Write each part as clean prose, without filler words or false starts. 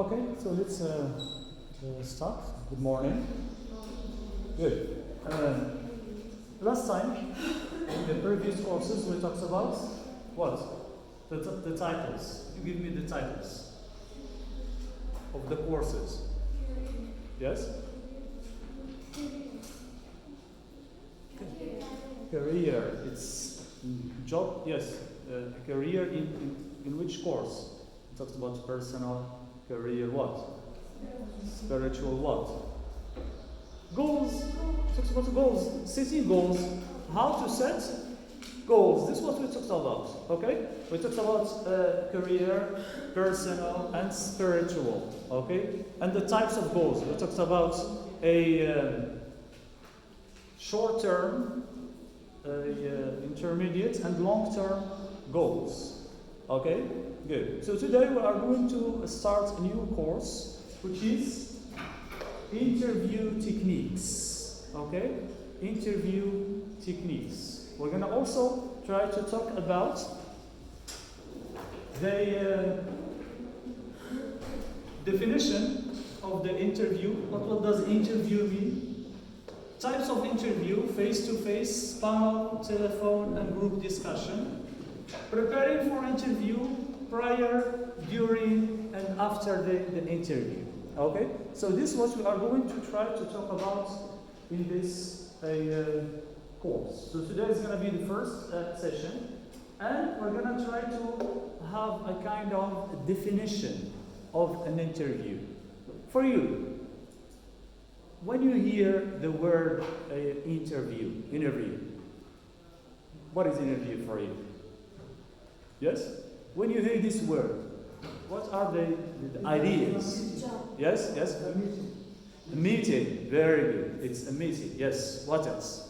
Okay, so let's start. Good morning. Good. Last time, in the previous courses, we talked about what? The titles. You give me the titles of the courses. Yes? Career. It's job. Yes. Career in which course? It talks about personal, career, what? Spiritual, what? Goals. It talks about goals. Setting goals. How to set goals. This is what we talked about. Okay? We talked about career, personal, and spiritual. Okay? And the types of goals. We talked about a short-term, intermediate, and long-term goals. Okay? Good. So today we are going to start a new course, which is interview techniques. Okay? Interview techniques. We're going to also try to talk about the definition of the interview. What does interview mean? Types of interview: face-to-face, panel, telephone, and group discussion. Preparing for interview prior, during, and after the interview. Okay? So this is what we are going to try to talk about in this course. So today is going to be the first session, and we're going to try to have a kind of definition of an interview. For you, when you hear the word interview, what is interview for you? Yes? When you hear this word, what are the ideas? Yes? Yes? A meeting. Very good. It's a meeting. Yes. What else?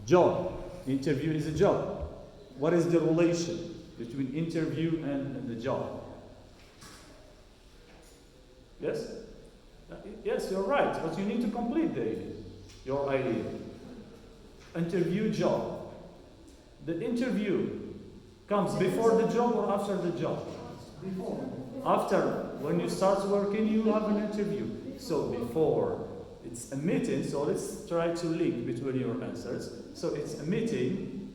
Job. Interview is a job. What is the relation between interview and the job? Yes? Yes, you're right, but you need to complete your idea. Interview, job. The interview comes before the job or after the job? Before. After. When you start working, you have an interview. So before. It's a meeting, so let's try to link between your answers. So it's a meeting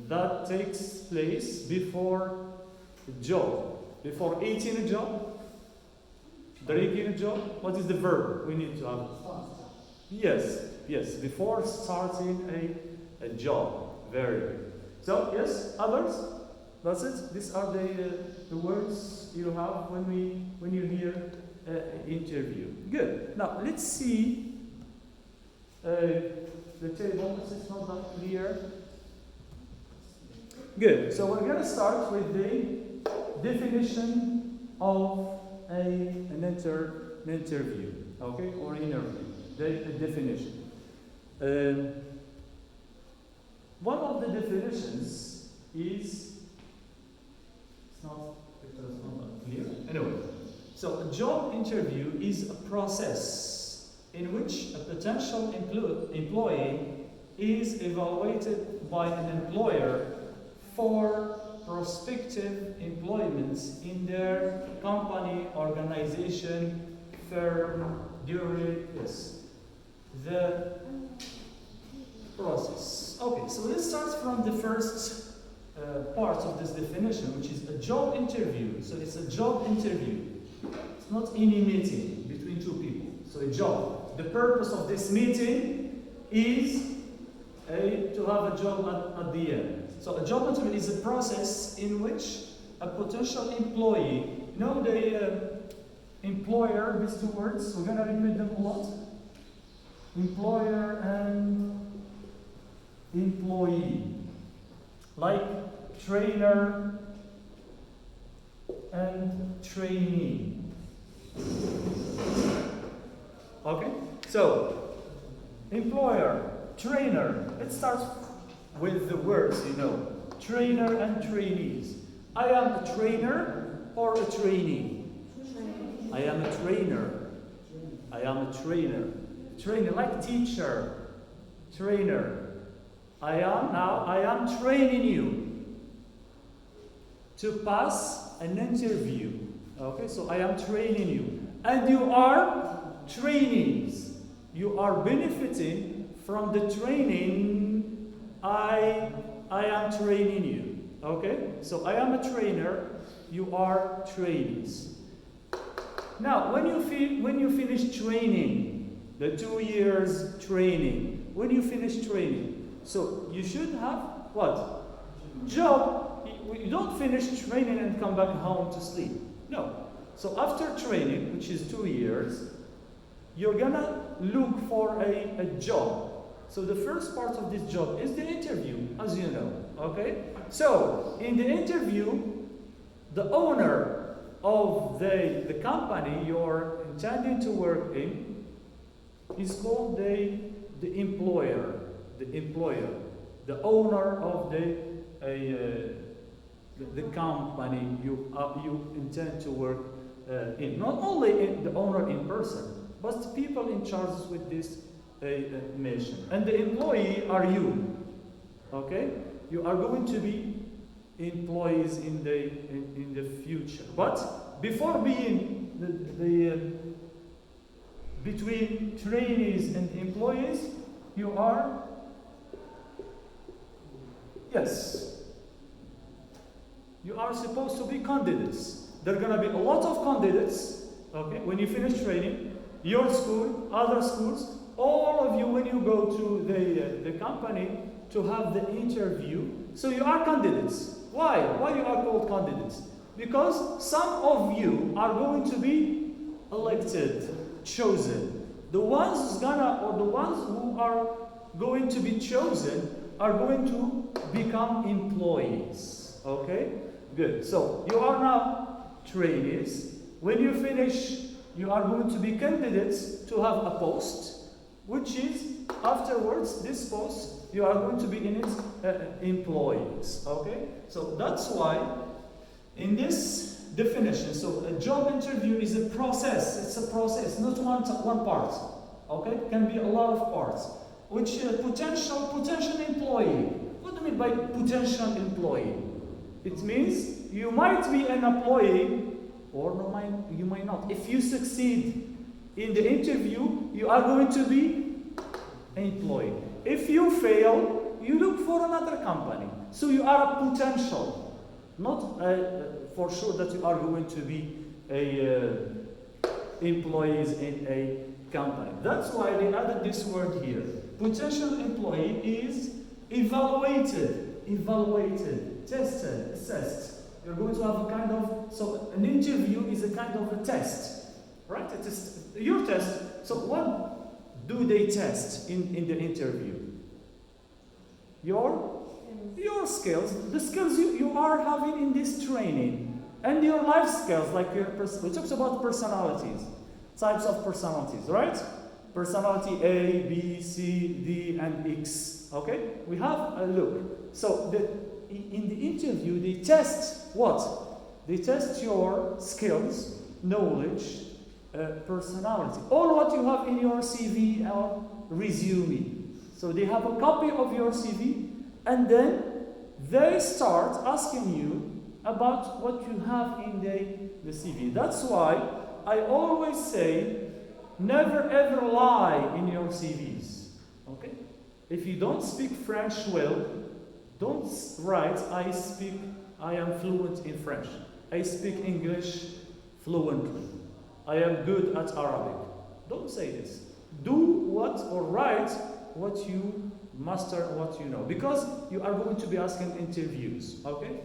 that takes place before the job. Before eating a job, drinking a job. What is the verb we need to have? Yes, before starting a job. Very good. So, yes, others? That's it? These are the words you have when you hear interview. Good. Now, let's see the table. It's not that clear. Good. So, we're going to start with the definition of an interview. Okay? Or interview. The definition. One of the definitions is, it's not that clear. Anyway, so a job interview is a process in which a potential employee is evaluated by an employer for prospective employment in their company, organization, firm, during the process. Okay, so let's start from the first part of this definition, which is a job interview. So it's a job interview. It's not any meeting between two people. So a job. The purpose of this meeting is to have a job at the end. So a job interview is a process in which a potential employee, the employer, these two words, we're going to repeat them a lot. Employer and employee, like trainer and trainee. Okay, so employer, trainer. Let's start with the words trainer and trainees. I am a trainer or a trainee? I am a trainer. I am a trainer. Trainer, like teacher. Trainer. I am training you to pass an interview. Okay, so I am training you. And you are trainees. You are benefiting from the training. I am training you. Okay, so I am a trainer. You are trainees. Now, when you finish training, the 2 years training, when you finish training, so you should have what? Job. You don't finish training and come back home to sleep. No. So after training, which is 2 years, you're gonna look for a job. So the first part of this job is the interview, as you know. Okay? So in the interview, the owner of the company you're intending to work in is called the employer. The employer. The owner of the company you intend to work in. Not only the owner in person, but the people in charge with this mission. And the employee are you. Okay? You are going to be employees in the future. But before being between trainees and employees, you are, yes, you are supposed to be candidates. There are going to be a lot of candidates, okay, when you finish training, your school, other schools, all of you, when you go to the company to have the interview, so you are candidates. Why? Why you are called candidates? Because some of you are going to be elected, chosen. The ones who are going to be chosen are going to become employees. Okay? Good. So you are now trainees. When you finish, you are going to be candidates to have a post, which is afterwards this post you are going to be in it employees. Okay? So that's why in this definition, so a job interview is a process. It's a process, not one part. Okay? It can be a lot of parts. Which potential employee. What do you mean by potential employee? It means you might be an employee or you might not. If you succeed in the interview, you are going to be an employee. If you fail, you look for another company. So you are a potential, not for sure that you are going to be employees in a company. That's why they added this word here. Potential employee is evaluated, tested, assessed. You're going to have a kind of, so an interview is a kind of a test, right? It is your test. So what do they test in the interview? Your skills, the skills you are having in this training, and your life skills, like your we talked about personalities, types of personalities, right? Personality A, B, C, D, and X. Okay? We have a look. So in the interview, they test what? They test your skills, knowledge, personality. All what you have in your CV or resume. So they have a copy of your CV, and then they start asking you about what you have in the CV. That's why I always say, never ever lie in your CVs. Okay? If you don't speak French well, don't write, I am fluent in French. I speak English fluently. I am good at Arabic. Don't say this. Do what or write what you master, what you know. Because you are going to be asking interviews. Okay?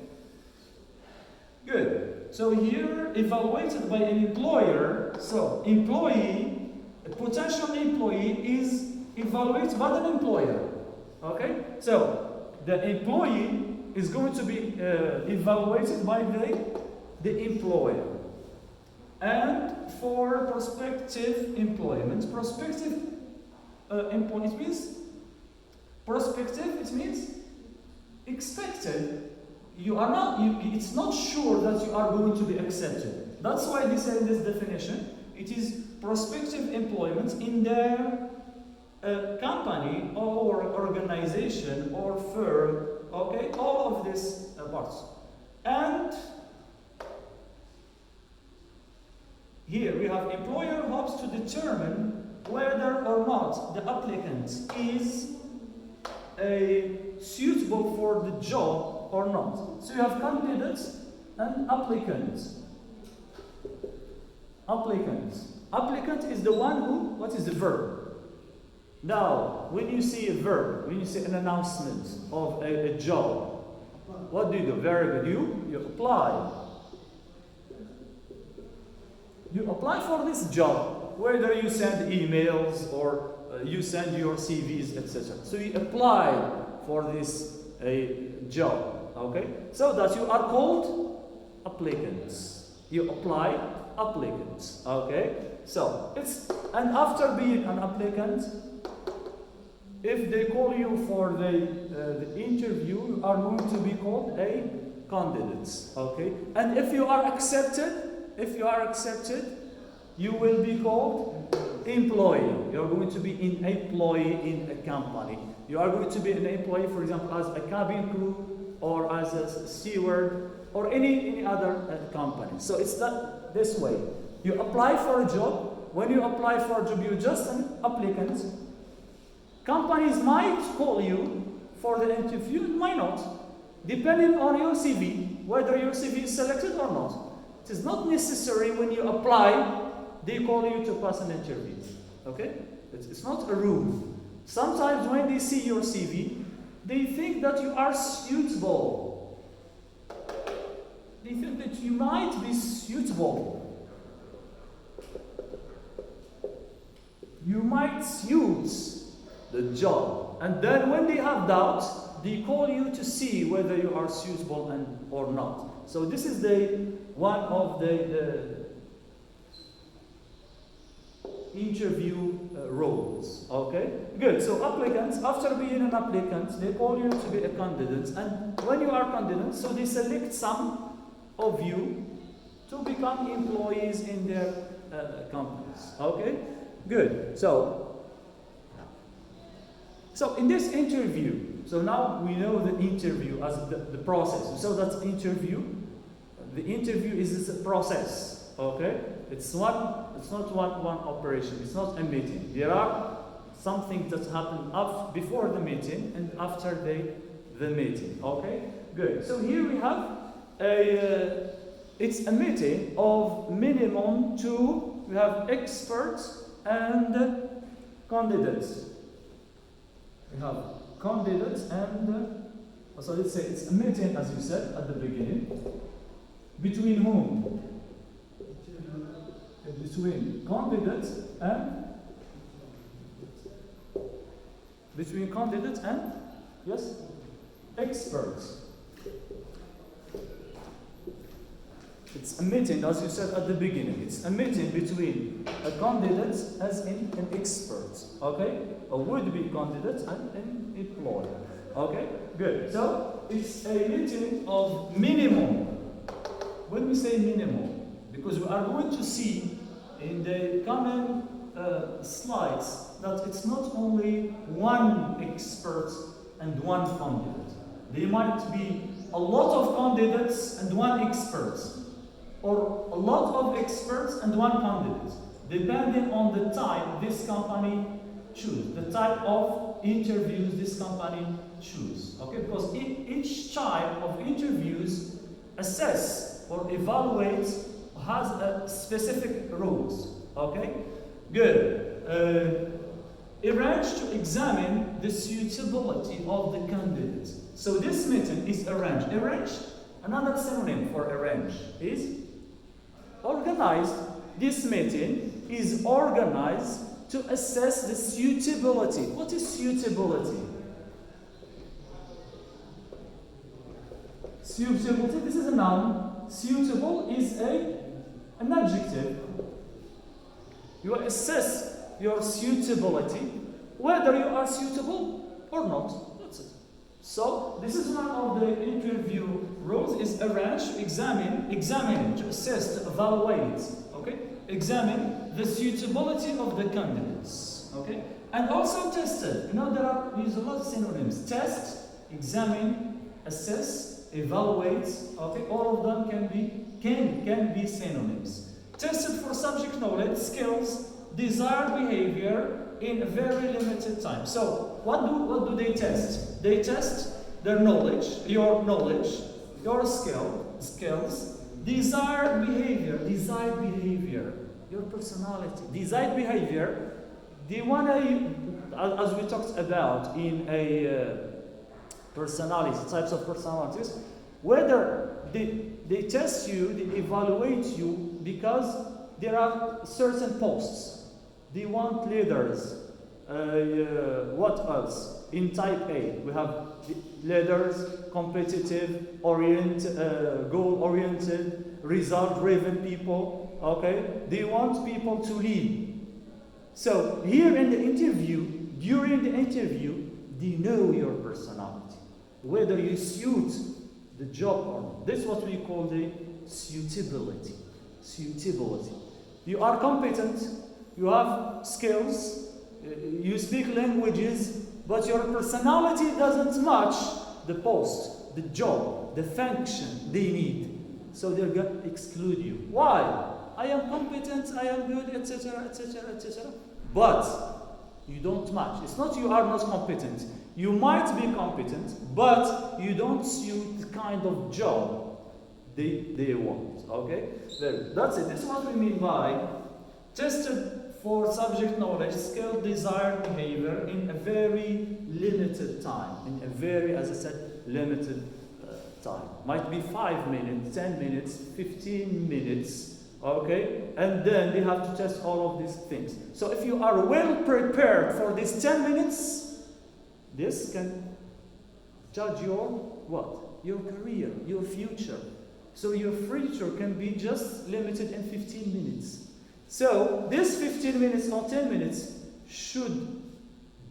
Good. So here, evaluated by an employer. So, employee, a potential employee is evaluated by an employer. Okay? So, the employee is going to be evaluated by the employer. And for prospective employment, prospective employment means prospective, it means expected. You are not, it's not sure that you are going to be accepted. That's why they say in this definition, it is prospective employment in their company or organization or firm, okay, all of these parts. And Here we have employer hopes to determine whether or not the applicant is suitable for the job or not. So you have candidates and applicants. Applicant is the one who, what is the verb? Now, when you see a verb, when you see an announcement of a job, what do? Very good. You apply. You apply for this job, whether you send emails or you send your CVs, etc. So you apply for this job, okay? So that you are called applicants. You apply applicants, okay? So and after being an applicant, if they call you for the interview, you are going to be called a candidate, okay? And if you are accepted, you will be called employee. You are going to be an employee in a company. You are going to be an employee, for example, as a cabin crew or as a steward or any other company. So it's that this way. You apply for a job. When you apply for a job, you're just an applicant. Companies might call you for the interview, might not, depending on your CV, whether your CV is selected or not. It is not necessary when you apply, they call you to pass an interview. Okay? It's not a rule. Sometimes when they see your CV, they think that you are suitable. They think that you might be suitable. You might suit the job. And then when they have doubts, they call you to see whether you are suitable or not. So this is one of the interview roles. Okay, good. So applicants, after being an applicant, they call you to be a candidate, and when you are candidate, so they select some of you to become employees in their companies. Okay, good. So in this interview, so now we know the interview as the process. So that's interview. The interview is a process. Okay, it's not one operation. It's not a meeting. There are some things that happen before the meeting and after the meeting. Okay, good. So here we have it's a meeting of minimum two. We have experts and candidates. We have candidates and so let's say it's a meeting, as you said at the beginning. Between whom? Between candidates and yes, experts. It's a meeting, as you said at the beginning. It's a meeting between a candidate as in an expert. Okay, a would-be candidate and an employer. Okay, good. So it's a meeting of minimum. When we say minimum, because we are going to see in the coming slides that it's not only one expert and one candidate. There might be a lot of candidates and one expert, or a lot of experts and one candidate, depending on the type this company choose, the type of interviews this company choose. Okay, because each type of interviews assess or evaluate has a specific rules. Okay, good. Arrange to examine the suitability of the candidate. So this meeting is arrange. Arrange, another synonym for arrange is organized. This meeting is organized to assess the suitability. What is suitability? Suitability, this is a noun. Suitable is an adjective. You assess your suitability, whether you are suitable or not. That's it. So this is one of the interview rules: is arrange, to examine, to assess, to evaluate. Okay, examine the suitability of the candidates. Okay, and also tested. You know there use a lot of synonyms: test, examine, assess, evaluate. Okay, all of them can be synonyms. tested for subject knowledge, skills, desired behavior in a very limited time. So what do they test? They test their knowledge, your skills, desired behavior, your personality, desired behavior. They want to, as we talked about in a personality, types of personalities, whether they test you, they evaluate you because there are certain posts. They want leaders. What else? In type A, we have leaders, competitive, goal-oriented, result-driven people. Okay, they want people to lead. So here in the interview, during the interview, they know your personality, whether you suit the job or not. This is what we call the suitability. Suitability. You are competent, you have skills, you speak languages, but your personality doesn't match the post, the job, the function they need. So they're going to exclude you. Why? I am competent, I am good, etc., etc., etc. But you don't match. It's not you are not competent. You might be competent, but you don't suit the kind of job they want. Okay? That's it. This is what we mean by tested for subject knowledge, skill, desired behavior in a very limited time. In a very, as I said, limited time. Might be 5 minutes, 10 minutes, 15 minutes. Okay? And then they have to test all of these things. So if you are well prepared for these 10 minutes, this can judge your what? Your career, your future. So your future can be just limited in 15 minutes. So this 15 minutes or 10 minutes should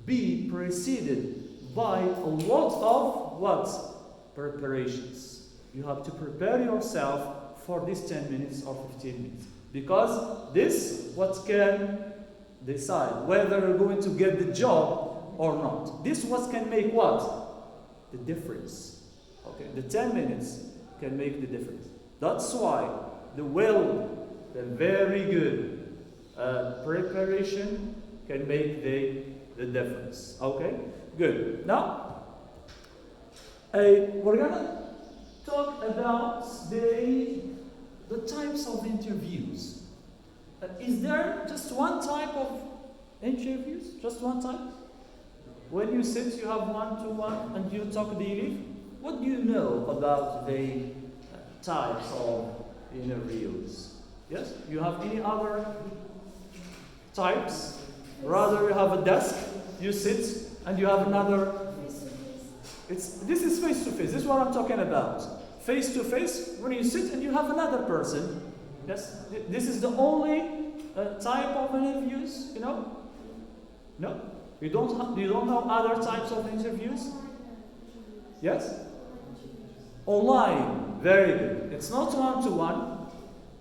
be preceded by a lot of what? Preparations. You have to prepare yourself for these 10 minutes or 15 minutes. Because this what can decide whether you're going to get the job or not. This what can make what? The difference. Okay, the 10 minutes can make the difference. That's why the very good preparation can make the difference. Okay, good. Now, we're gonna talk about the types of interviews. Is there just one type of interviews? Just one type? When you sit, you have one-to-one and you talk daily. What do you know about the types of interviews? Yes? You have any other types? Rather, you have a desk, you sit, and you have another. This is face-to-face. This is what I'm talking about. Face-to-face, when you sit and you have another person. Yes? This is the only type of interviews, you know? No? You don't have other types of interviews? Yes? Online. Very good. It's not one-to-one,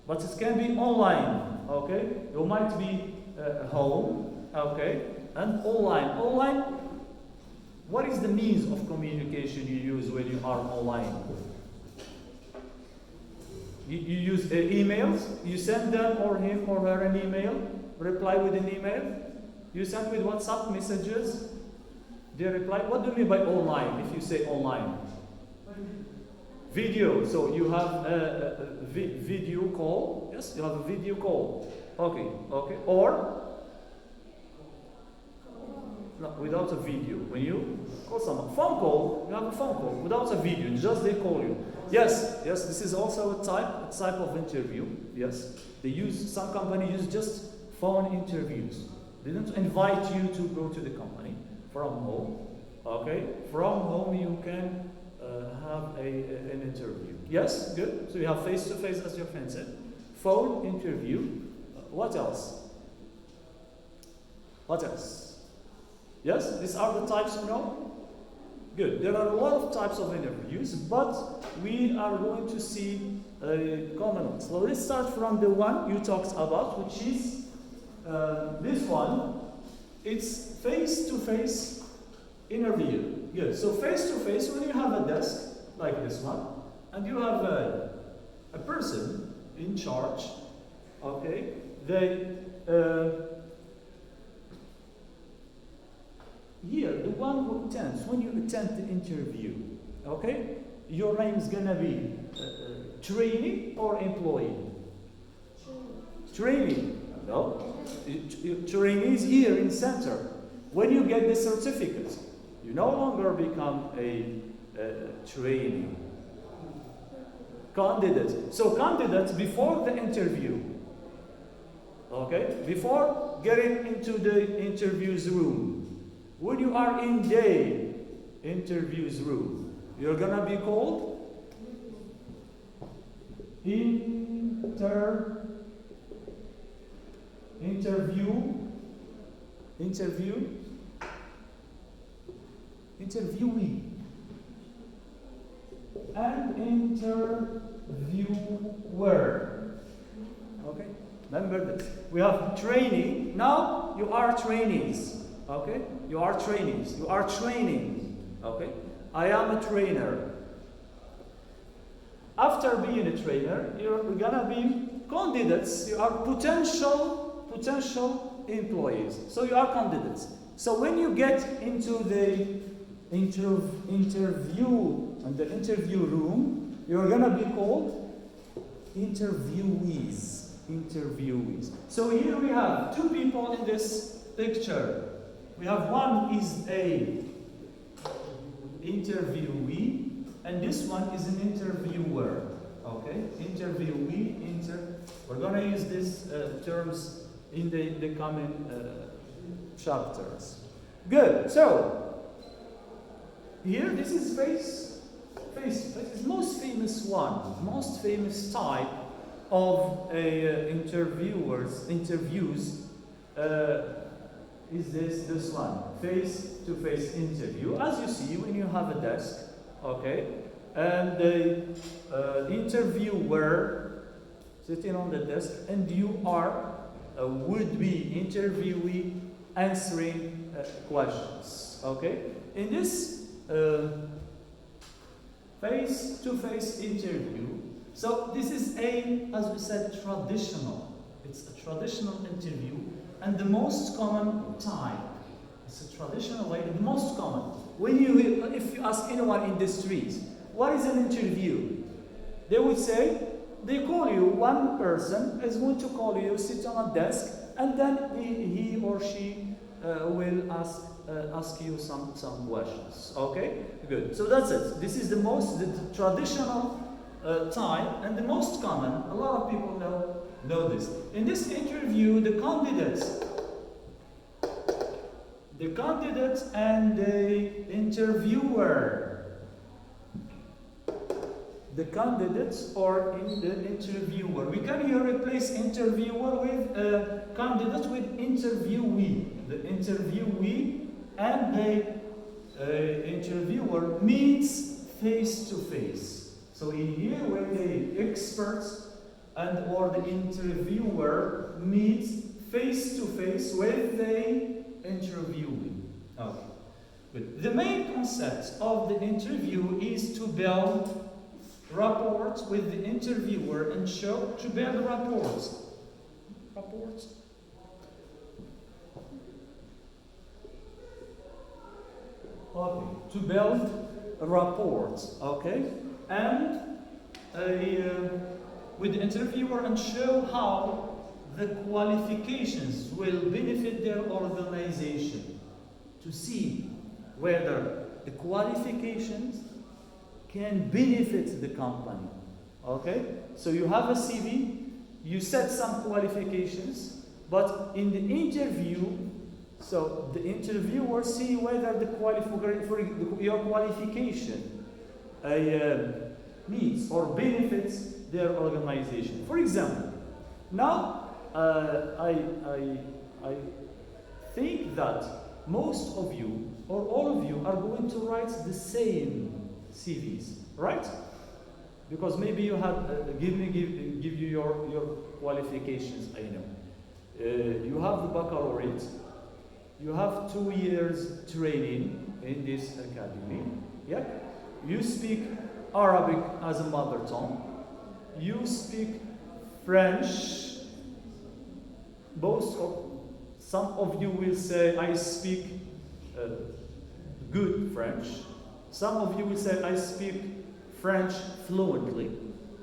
but it can be online. Okay? You might be home. Okay? And online. Online, what is the means of communication you use when you are online? You use emails. You send them or him or her an email. Reply with an email. You send with WhatsApp messages. They reply. What do you mean by online? If you say online, video. So you have a video call. Yes, you have a video call. Okay, okay. Or no, without a video. When you call someone, phone call. You have a phone call without a video. Just they call you. Yes, yes. This is also a type of interview. Yes, they use some companies use just phone interviews. They don't invite you to go to the company from home. Okay, from home you can have an interview. Yes, good. So you have face-to-face, as your friend said. Phone interview. What else? What else? Yes, these are the types you know. Good. There are a lot of types of interviews, but we are going to see common ones. So let's start from the one you talked about, which is this one. It's face-to-face interview. Good. So face-to-face, when you have a desk like this one, and you have a person in charge, okay, here, the one who attends, when you attend the interview, okay, your name is gonna be trainee or employee? Trainee. No, trainee is here in center. When you get the certificate, you no longer become a trainee. Candidate. So candidates before the interview, okay, before getting into the interviews room, when you are in the interviews room, you're gonna be called interviewee. And interviewer. Okay? Remember this. We have trainee. Now you are trainees. Okay? You are trainees. You are training. Okay? I am a trainer. After being a trainer, you're gonna be candidates. You are potential employees. So you are candidates. So when you get into the interview and the interview room, you're gonna be called interviewees. Interviewees. So here we have two people in this picture. We have one is a interviewee, and this one is an interviewer. Okay, interviewee. We're gonna use these terms in the coming chapters. Good. So here, this is face. This is most famous type of interviews. Is this one, face-to-face interview? As you see, when you have a desk, okay, and the interviewer sitting on the desk, and you are a would-be interviewee answering questions. Okay, in this face-to-face interview, so this is as we said, traditional. It's a traditional interview, and the most common type. It's a traditional way, the most common. If you ask anyone in the street, what is an interview? They would say, they call you, one person is going to call you, sit on a desk, and then he or she will ask you some questions. Okay, good. So that's it. This is the traditional type and the most common. A lot of people know this. In this interview, the candidates and the interviewer. The candidates or in the interviewer. We can here replace interviewer with candidate with interviewee. The interviewee and the interviewer meets face to face. So in here, when the experts or the interviewer meets face to face with the interviewee. Okay. Good. The main concept of the interview is to build rapport with the interviewer and to build rapports. Okay, to build rapports, okay, and with the interviewer and show how the qualifications will benefit their organization. To see whether the qualifications can benefit the company. Okay? So you have a CV, you set some qualifications, but in the interview, so the interviewer see whether your qualification meets or benefits their organization. For example, now I think that most of you or all of you are going to write the same CVs, right? Because maybe you have give you your qualifications. I know you have the baccalaureate, you have 2 years training in this academy. Yeah, you speak Arabic as a mother tongue, you speak French some of you will say, I speak good French. Some of you will say, I speak French fluently.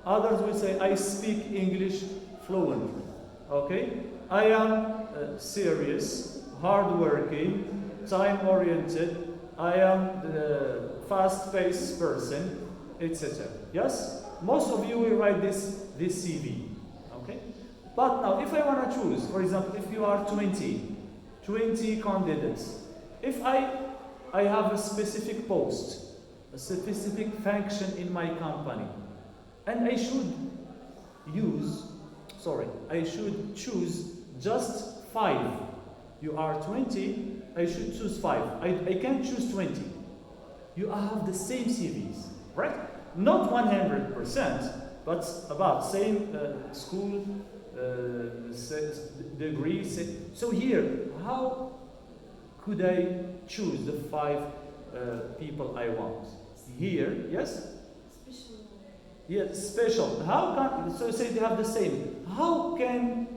Others will say, I speak English fluently. Okay? I am serious, hardworking, time-oriented. I am a fast-paced person, etc. Yes? Most of you will write this CV. Okay? But now, if I want to choose, for example, if you are 20 candidates, if I have a specific post, a specific function in my company, and I should choose just 5. You are 20, I should choose 5. I can't choose 20. You have the same CVs, right? Not 100%, but about same school degree. So here, how could I choose the 5 people I want? Here, yes? Special. Yes, special. How can, so say they have the same. How can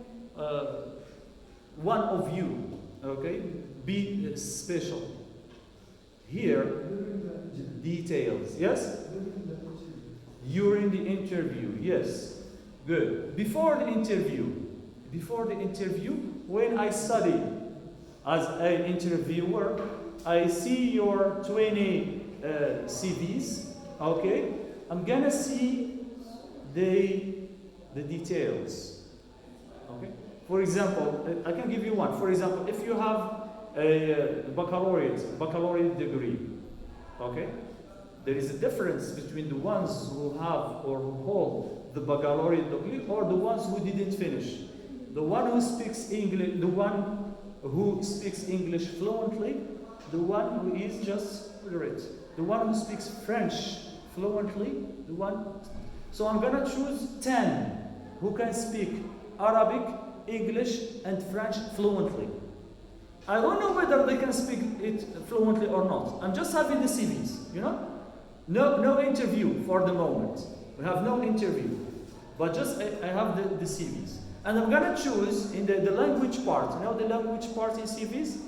one of you, okay, be special? Here, details, yes? During the interview, yes. Good. Before the interview, when I study as an interviewer, I see your 20 CVs, okay? I'm gonna see the details, okay? For example, I can give you one. For example, if you have a baccalaureate degree, okay? There is a difference between the ones who have or who hold the baccalaureate degree or the ones who didn't finish. The one who speaks English, fluently, the one who is just literate, the one who speaks French fluently, the one. So I'm gonna choose 10 who can speak Arabic, English, and French fluently. I don't know whether they can speak it fluently or not. I'm just having the CVs, you know? No interview for the moment. We have no interview, but just I have the CVs. And I'm gonna choose in the language part. You know the language part in CVs?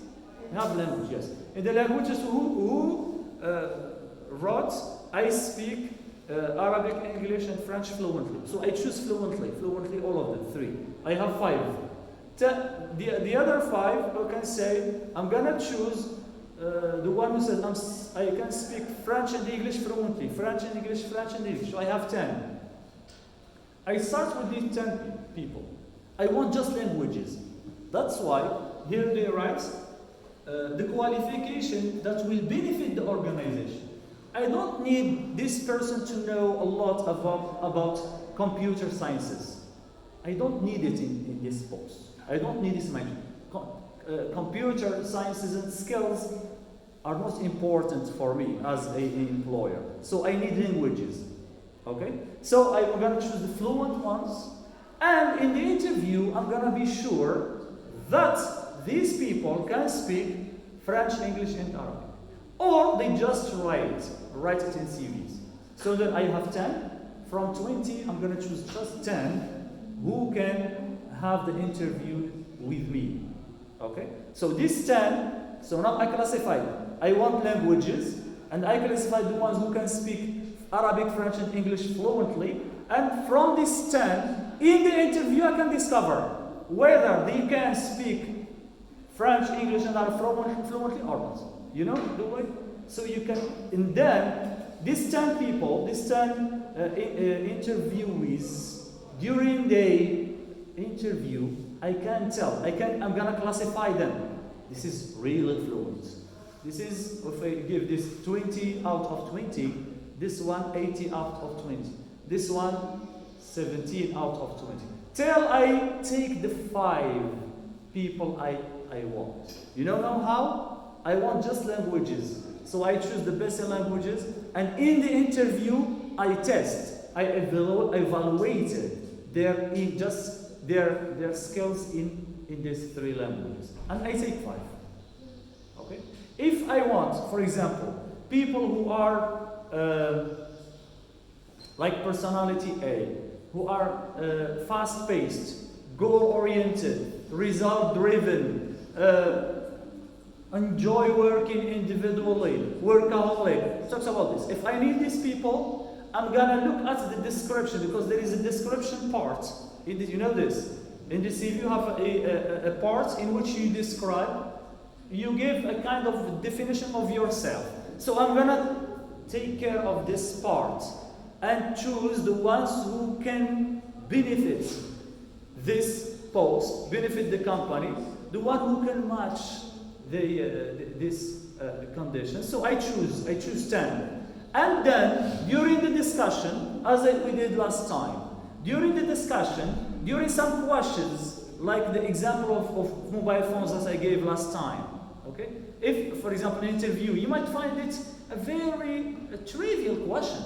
We have language, yes. In the languages who wrote, I speak Arabic, English, and French fluently. So I choose fluently, all of them, 3. I have 5. The other 5, I can say, I'm gonna choose the one who says I can speak French and English fluently. French and English. So I have 10. I start with these 10 people. I want just languages. That's why here they write the qualification that will benefit the organization. I don't need this person to know a lot about computer sciences. I don't need it in this post. I don't need this major. Computer sciences and skills are most important for me as an employer. So I need languages. Okay? So I'm going to choose the fluent ones. And in the interview, I'm going to be sure that these people can speak French, English, and Arabic. Or they just write it in CVs. So that I have 10. From 20, I'm going to choose just 10 who can have the interview with me. Okay? So these 10, so now I classify. I want languages, and I classify the ones who can speak Arabic, French, and English fluently. And from these 10, in the interview, I can discover whether they can speak French, English, and Arabic fluently or not. You know the way? So you can, and then these 10 people, these 10 interviewees, during the interview, I can tell, I'm gonna classify them. This is really fluent. This is, if I give this 20 out of 20, this one 80 out of 20. This one 17 out of 20. Till I take the 5 people I want. You know how? I want just languages. So I choose the best languages, and in the interview, I evaluated their skills in these 3 languages, and I take 5. Okay. If I want, for example, people who are like personality A, who are fast-paced, goal-oriented, result-driven, enjoy working individually, workaholic. Talks about this. If I need these people, I'm gonna look at the description, because there is a description part. You know this. In the CV you have a part in which you describe, you give a kind of definition of yourself. So I'm gonna take care of this part and choose the ones who can benefit this post, benefit the company, the one who can match this condition. So I choose 10. And then during the discussion, as we did last time, during the discussion, during some questions, like the example of mobile phones as I gave last time, okay? If, for example, an interview, you might find it a very trivial question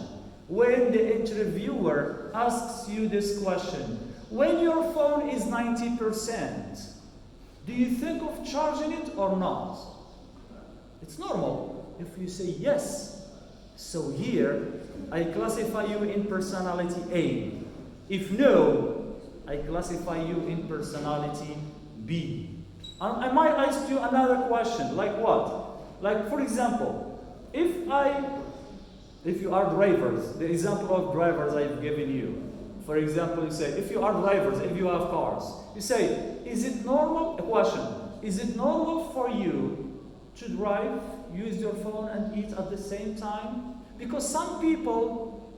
when the interviewer asks you this question. When your phone is 90%, do you think of charging it or not? It's normal if you say yes. So here, I classify you in personality A. If no, I classify you in personality B. I might ask you another question, like what? Like, for example, if you are drivers, the example of drivers I've given you. For example, you say, if you are drivers, if you have cars, you say, is it normal? A question. Is it normal for you to drive, use your phone and eat at the same time? Because some people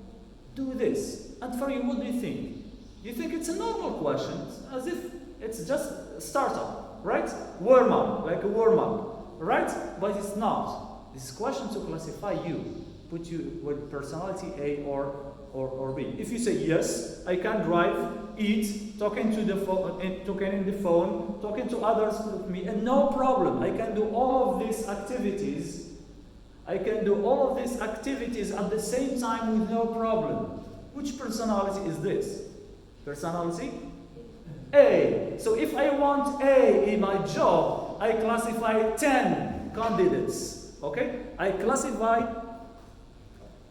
do this. And for you, what do you think? You think it's a normal question, as if it's just a startup, right? Warm up, like a warm up, right? But it's not. This is a question to classify you, put you with personality A or B. If you say yes, I can drive, eat, talking to the phone, talking to others with me, and no problem. I can do all of these activities. I can do all of these activities at the same time with no problem. Which personality is this? Personality A. So if I want A in my job, I classify 10 candidates. Okay? I classify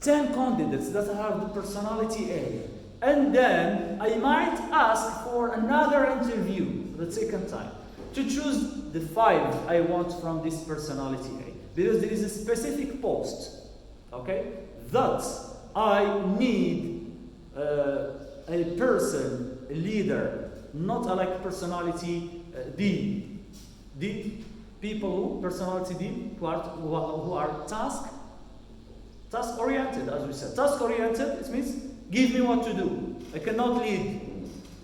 10 candidates that have the personality A. And then I might ask for another interview the second time to choose the 5 I want from this personality A. Because there is a specific post, okay, that I need a person, a leader, not like personality D. D, people who, personality D, who are task oriented, as we said. Task oriented, it means give me what to do. I cannot lead.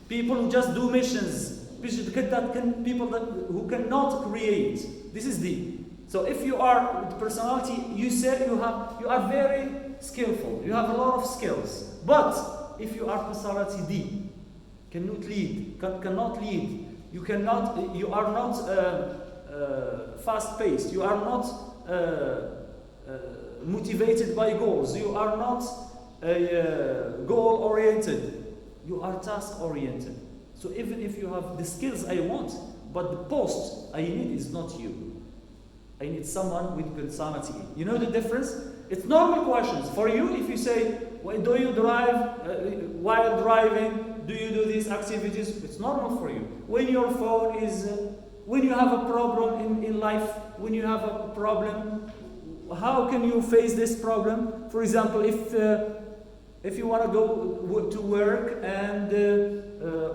People who just do missions, people who cannot create. This is D. So if you are with personality, you said you are very skillful. You have a lot of skills. But if you are personality D, cannot lead. You are not fast-paced. You are not motivated by goals. You are not goal-oriented. You are task-oriented. So even if you have the skills I want, but the post I need is not you. I need someone with personality. You know the difference? It's normal questions. For you, if you say, well, do you drive, while driving, do you do these activities? It's normal for you. When your phone is, when you have a problem in life, when you have a problem, how can you face this problem? For example, if you want to go to work and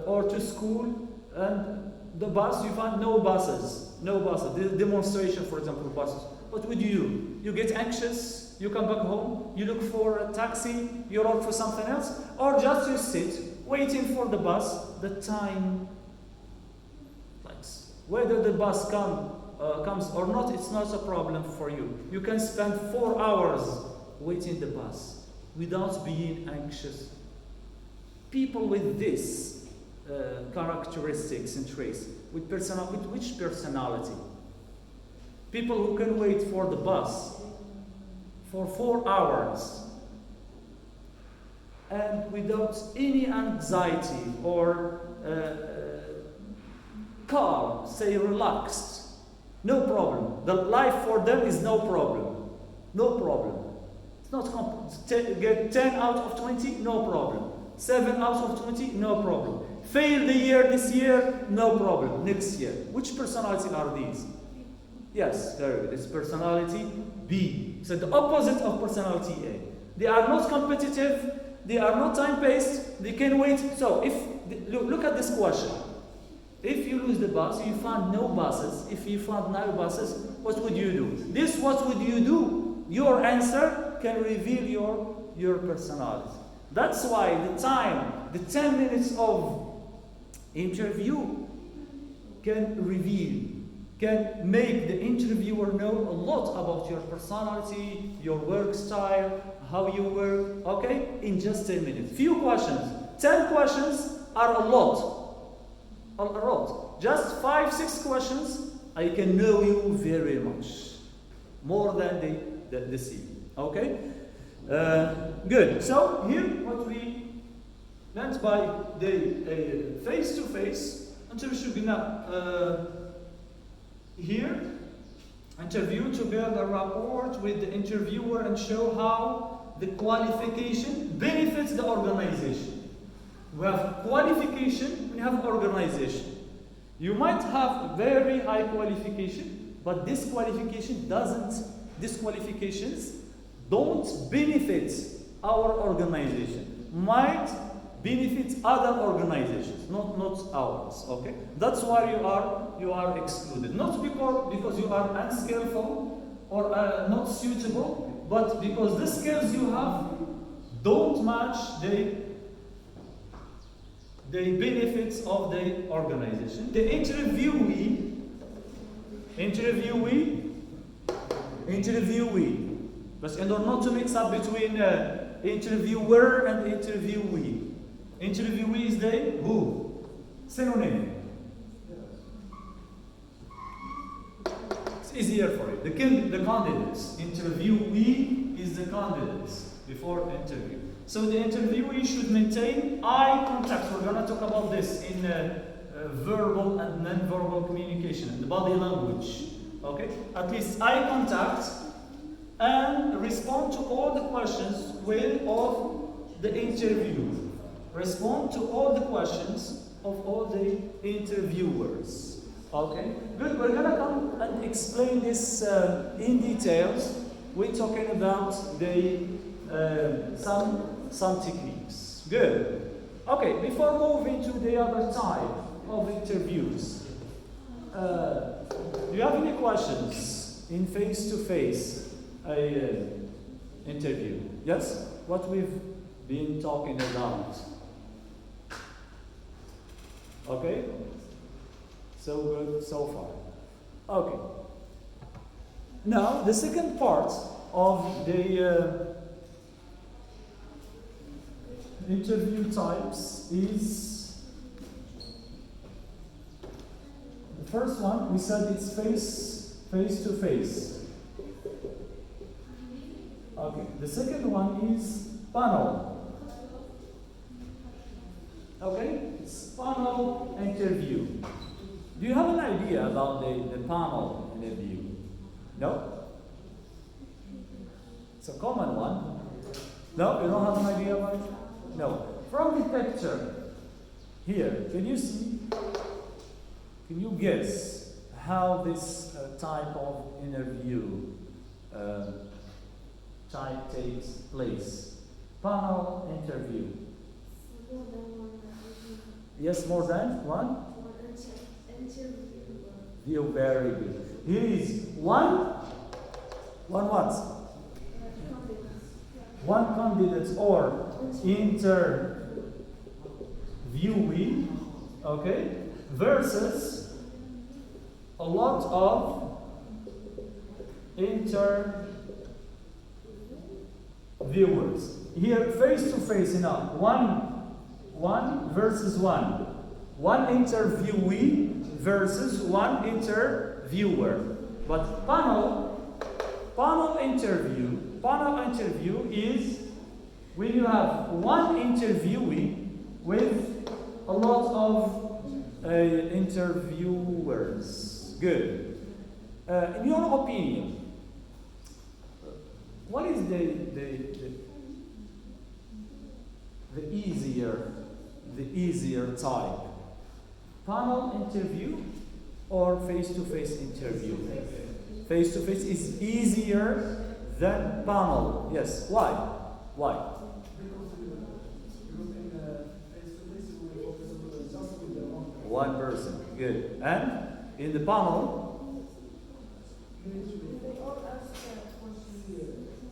or to school, and the bus, you find no buses. The demonstration, for example, buses. What would you do? You get anxious, you come back home, you look for a taxi, you look for something else, or just you sit waiting for the bus. The time flies. Whether the bus comes or not, it's not a problem for you. You can spend 4 hours waiting the bus without being anxious. People with this characteristics and traits, with which personality? People who can wait for the bus for 4 hours and without any anxiety or calm, say relaxed, no problem. The life for them is no problem. No problem. It's not get 10 out of 20, no problem. 7 out of 20, no problem. Fail the year this year, no problem. Next year. Which personality are these? Yes, very good. It's personality B. So the opposite of personality A. They are not competitive. They are not time-based. They can wait. So if look at this question. If you lose the bus, you find no buses. If you find no buses, what would you do? This, what would you do? Your answer can reveal your personality. That's why the time, the 10 minutes of interview can reveal, can make the interviewer know a lot about your personality, your work style, how you work, okay? In just 10 minutes. Few questions. 10 questions are a lot. A lot. Just 5-6 questions, I can know you very much. More than the C. Okay? Good. So here what we meant by the face-to-face interview here, interview to build a rapport with the interviewer and show how the qualification benefits the organization. We have qualification, we have organization. You might have very high qualification, but this qualifications don't benefit our organization. Might benefit other organizations, not ours. Okay? That's why you are excluded. Not because you are unskillful or not suitable, but because the skills you have don't match the benefits of the organization. The interviewee, but in order not to mix up between interviewer and interviewee. Interviewee is the who? Synonym. It's easier for you. The candidates. Interviewee is the candidates before interview. So the interviewee should maintain eye contact. We're going to talk about this in verbal and non-verbal communication and the body language. Okay? At least eye contact and respond to all the questions of the interview. Respond to all the questions of all the interviewers. Okay? Good. We're going to come and explain this in details. We're talking about the some techniques. Good. Okay, before moving to the other type of interviews, do you have any questions in face-to-face interview? Yes? What we've been talking about. Okay? So good so far. Okay. Now, the second part of the interview types is the first one. We said it's face to face. Okay. The second one is panel. Okay, it's panel interview. Do you have an idea about the panel interview? No? It's a common one. No, you don't have an idea about it? No. From the picture here, can you guess how this type of interview type takes place? Panel interview. Yes, more than one? Interview. Very good. Here is one what? One candidate or interviewee, okay, versus a lot of interviewers. Here, face to face, one versus one. One interviewee versus one interviewer. But panel interview is when you have one interviewee with a lot of interviewers. Good. In your opinion, what is the the easier type? Panel interview or face-to-face interview? Face-to-face is easier than panel. Yes. Why? Why? One person. Good. And in the panel?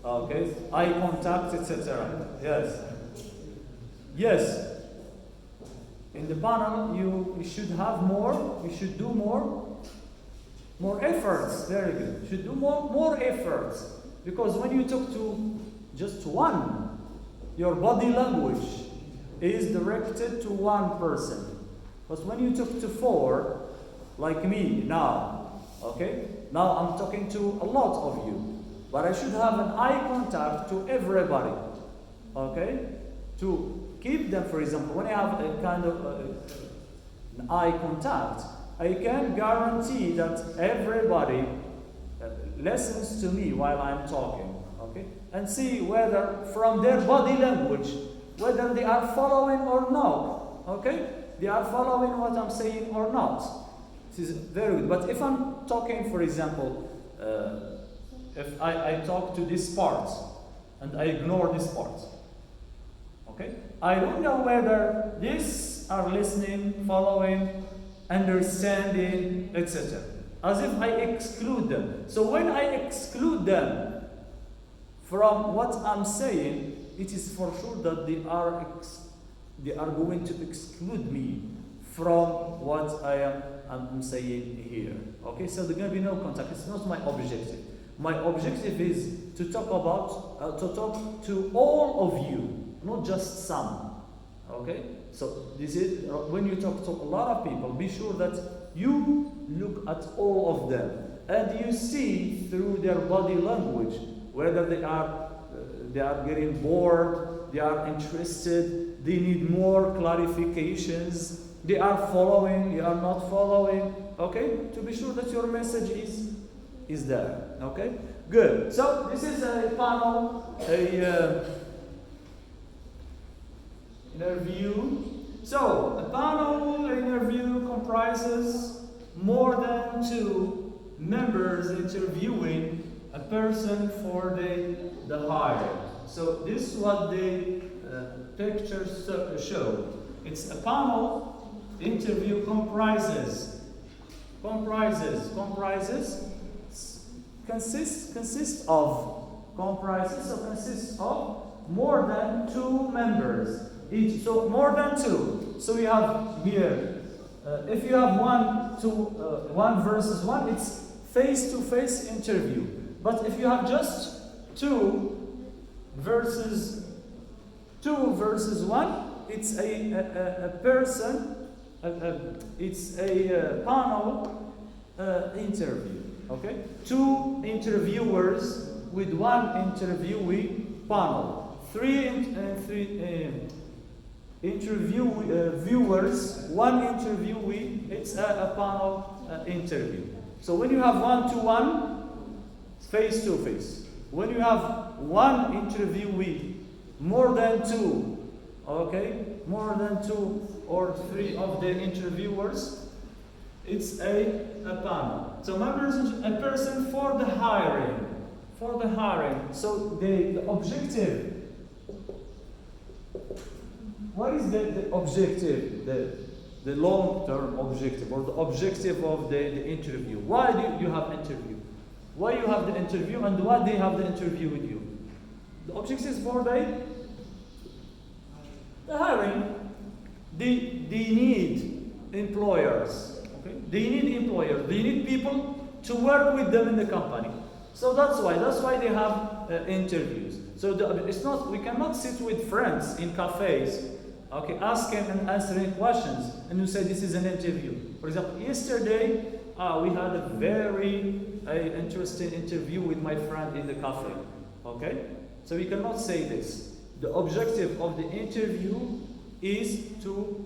Okay. Eye contact, etc. Yes. Yes. In the panel, you should have more. You should do more efforts. Very good. You should do more efforts, because when you talk to just one, your body language is directed to one person. But when you talk to four, like me now, okay? Now I'm talking to a lot of you, but I should have an eye contact to everybody, okay? To keep them, for example, when I have a kind of an eye contact, I can guarantee that everybody listens to me while I'm talking, okay? And see whether from their body language, whether they are following or not, okay? They are following what I'm saying or not. This is very good. But if I'm talking, for example, if I talk to this part and I ignore this part, okay? I don't know whether these are listening, following, understanding, etc. As if I exclude them. So when I exclude them from what I'm saying, it is for sure that they are going to exclude me from what I'm saying here. Okay, so there's going to be no contact. It's not my objective. My objective is to talk to all of you, not just some. Okay, so this is when you talk to a lot of people, be sure that you look at all of them and you see through their body language whether they are getting bored, they are interested, they need more clarifications, they are following, they are not following, okay? To be sure that your message is there, okay? Good. So this is a panel, interview. So a panel interview comprises more than two members interviewing a person for the hire. So this is what the pictures show. It's a panel interview consists of more than two members each. So more than two. So we have here, if you have one versus one, it's face-to-face interview. But if you have just two versus one, it's a panel interview. Okay, two interviewers with one interviewee panel. Three viewers, one interviewee. It's a panel interview. So when you have one-to-one, face-to-face. When you have one interviewee, more than two, okay, more than two or three of the interviewers, it's a panel. So members, a person for the hiring. So the objective. What is the objective? The long-term objective, or the objective of the interview. Why do you have interview? Why you have the interview, and why they have the interview with you? The objective is for the hiring. They need employers. Okay? They need people to work with them in the company. So that's why they have interviews. So it's not, we cannot sit with friends in cafes, okay, asking and answering questions, and you say this is an interview. For example, yesterday we had a very interesting interview with my friend in the cafe. Okay, so we cannot say this. The objective of the interview is to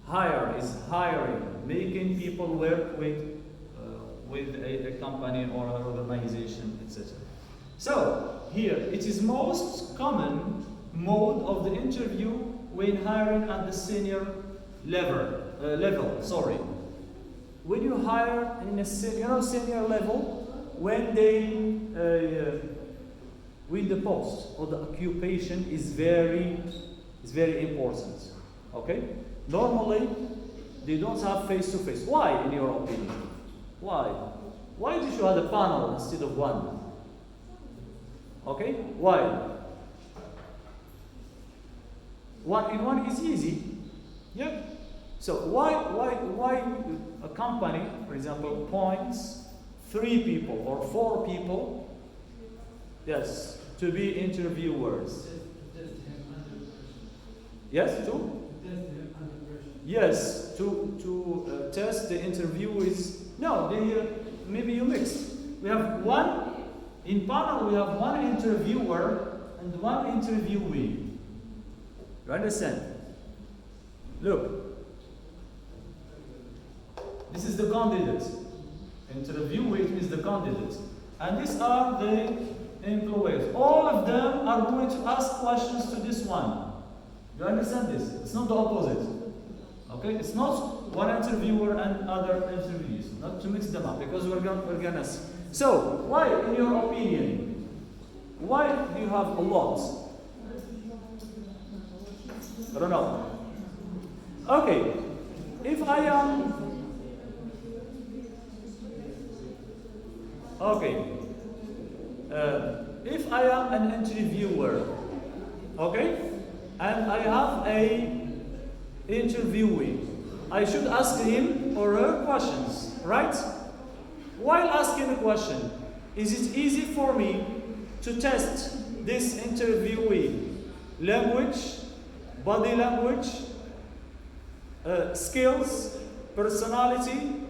hiring, making people work with a company or an organization, etc. So here it is most common mode of the interview when hiring at the senior level. Sorry. When you hire in a senior level, when the post or the occupation is very important. Okay? Normally, they don't have face-to-face. Why, in your opinion? Why? Why did you have a panel instead of one? Okay? Why? One is easy. Yeah. So why a company, for example, appoints 3 people or 4 people, yes, to be interviewers? Yes, yes, to test the interviewees. No, maybe you mix. We have one in panel. We have one interviewer and one interviewee. You understand? Look. This is the candidate. Interviewee is the candidate. And these are the employees. All of them are going to ask questions to this one. You understand this? It's not the opposite. Okay? It's not one interviewer and other interviewees. Not to mix them up, because we're gonna see. So, why, in your opinion, why do you have a lot? I don't know. Okay. If I am if I am an interviewer, okay, and I have a interviewee, I should ask him or her questions, right? While asking a question, is it easy for me to test this interviewee language, body language, skills, personality,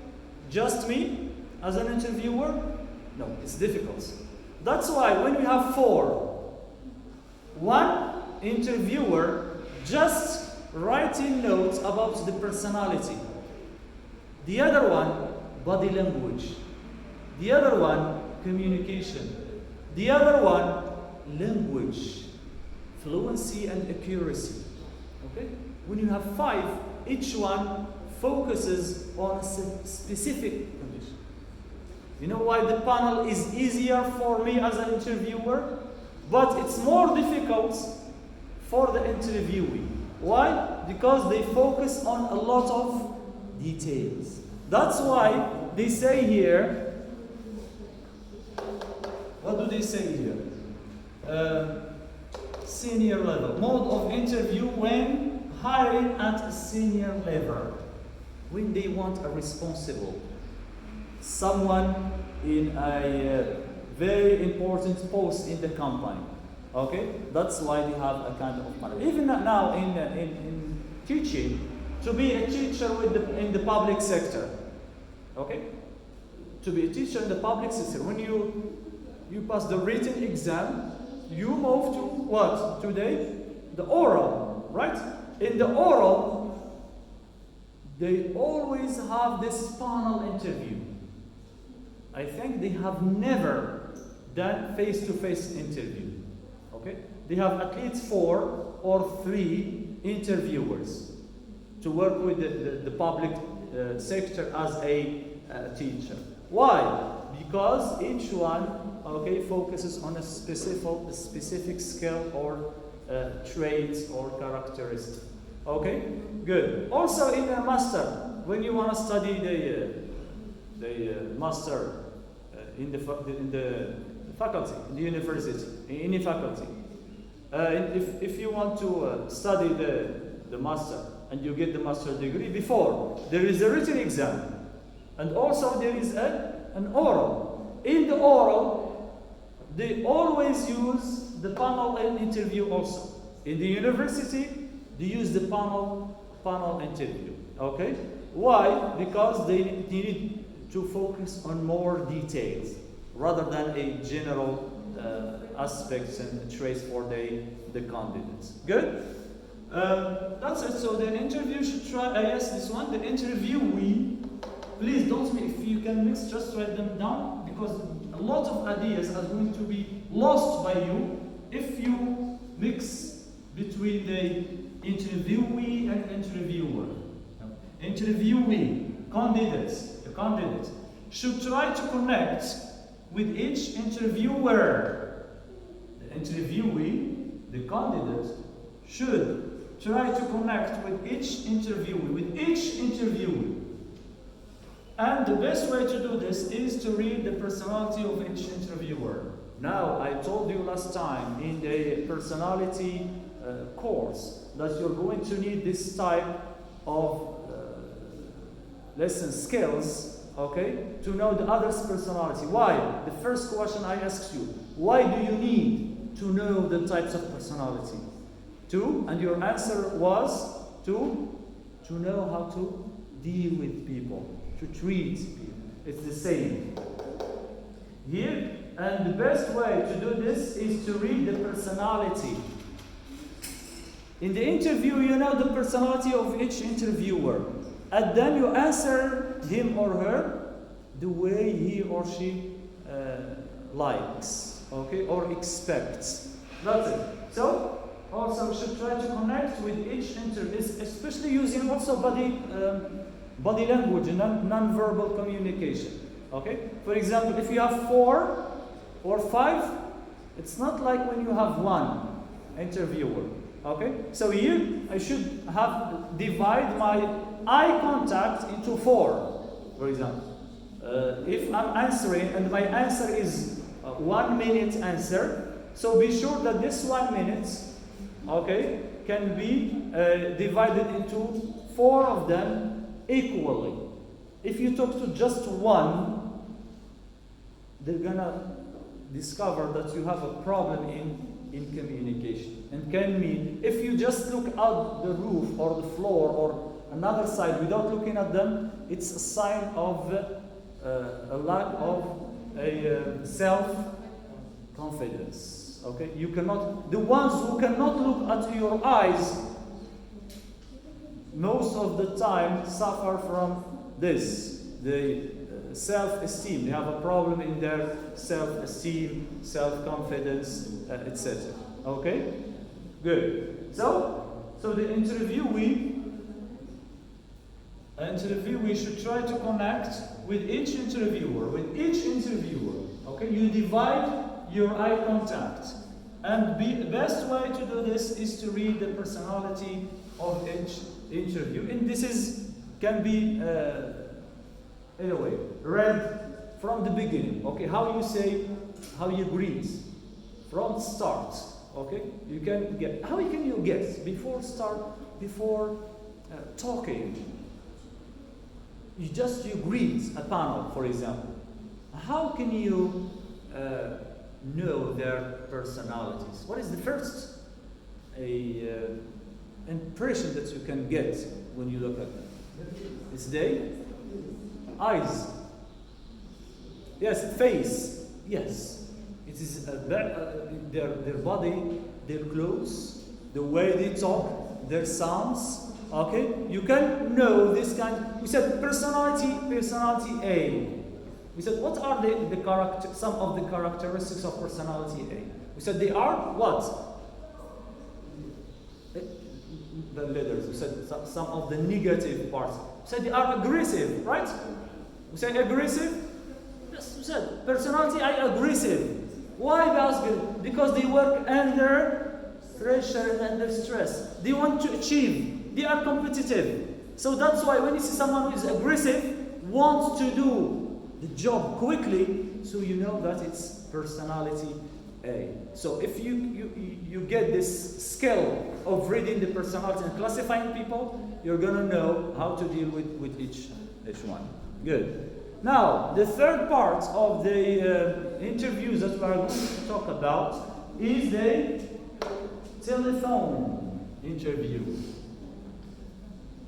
just me as an interviewer? No, it's difficult. That's why when we have 4, one interviewer just writing notes about the personality, the other one body language, the other one communication, the other one language, fluency and accuracy. Okay? When you have 5, each one focuses on a specific condition. You know why the panel is easier for me as an interviewer, but it's more difficult for the interviewee. Why? Because they focus on a lot of details. That's why they say here, what do they say here? Senior level. Mode of interview when hiring at a senior level. When they want a responsible, someone in a very important post in the company. Okay? That's why they have a kind of panel. Even now in teaching, to be a teacher in the public sector. Okay? To be a teacher in the public sector, when you pass the written exam, you move to what today? The oral, right? In the oral, they always have this panel interview. I think they have never done face-to-face interview. Okay? They have at least 4 or 3 interviewers to work with the public sector as a teacher. Why? Because each one, okay, focuses on a specific skill or traits or characteristic. Okay, good. Also in a master, when you want to study the master in the faculty, in the university, in any faculty, if you want to study the master and you get the master degree, before there is a written exam, and also there is an oral. In the oral, they always use the panel interview also. In the university, they use the panel interview. Okay? Why? Because they need to focus on more details rather than a general aspects and traits for the candidates. Good? That's it. So the interview should try, yes, this one, the interviewee. Please don't, if you can mix, just write them down, because a lot of ideas are going to be lost by you if you mix the interviewee and interviewer. Interviewee, the candidate, should try to connect with each interviewer. The interviewee, the candidate, should try to connect with each interviewee. And the best way to do this is to read the personality of each interviewer. Now, I told you last time in the personality course that you're going to need this type of lesson skills, okay, to know the other's personality. Why? The first question I asked you, why do you need to know the types of personality? And your answer was to know how to deal with people, to treat people. It's the same here. And the best way to do this is to read the personality. In the interview, you know the personality of each interviewer. And then you answer him or her the way he or she likes, okay, or expects. That's it. So, also should try to connect with each interview, especially using also body language and non-verbal communication. Okay? For example, if you have 4 or 5, it's not like when you have 1 interviewer. Okay? So here I should divide my eye contact into 4, for example. If I'm answering and my answer is 1 minute answer, so be sure that this 1 minute, okay, can be divided into 4 of them equally. If you talk to just 1, they're gonna discover that you have a problem in communication. And can mean if you just look out the roof or the floor or another side without looking at them, it's a sign of a lack of self-confidence. Okay, the ones who cannot look at your eyes most of the time suffer from this, the self-esteem. They have a problem in their self-esteem, self-confidence, etc. Okay, good. So the interviewee should try to connect with each interviewer. Okay, you divide your eye contact, and the best way to do this is to read the personality of each interview. And this can be anyway read from the beginning. Okay, how you greet from start. Okay, how can you guess before talking? You greet a panel, for example. How can you know their personalities? What is the first impression that you can get when you look at them? It's their eyes. Yes, face. Yes, it is their body, their clothes, the way they talk, their sounds. Okay, you can know this kind. We said personality A. We said what are some of the characteristics of personality A? We said they are what? The letters. We said some of the negative parts. We said they are aggressive, right? We said aggressive. Yes, we said personality A aggressive. Why, because they work under pressure and under stress. They want to achieve. They are competitive. So that's why when you see someone who is aggressive, wants to do the job quickly, so you know that it's personality A. So if you get this skill of reading the personality and classifying people, you're gonna know how to deal with each one. Good. Now, the third part of the interviews that we are going to talk about is the telephone interview.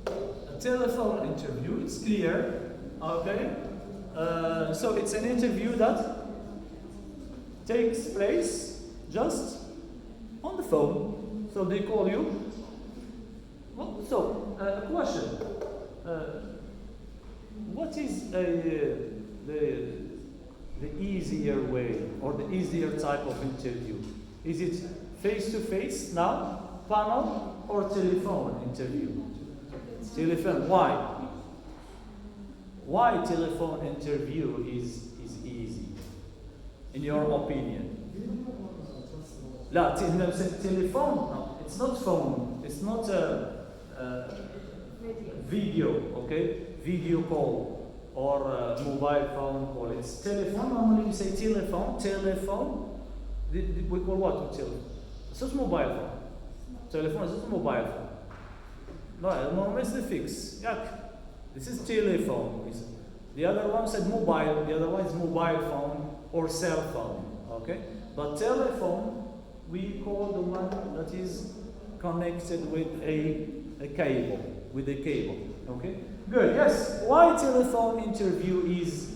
A telephone interview, it's clear, okay? So it's an interview that takes place just on the phone. So they call you. Well, so, a question. What is the easier way or the easier type of interview? Is it face-to-face now? panel or telephone interview? Telephone. Why? Why telephone interview is easy, in your opinion? لا, telephone, no, it's not phone, it's not a video, okay? Video call or a mobile phone call. It's telephone. Normally we say telephone. We call what? Telephone. It's not mobile phone. Telephone is not mobile phone. No, normally it's the fix. Yeah. This is telephone. The other one said mobile. The other one is mobile phone or cell phone. Okay? But telephone, we call the one that is connected with a cable. With a cable. Okay? Good. Yes. Why telephone interview is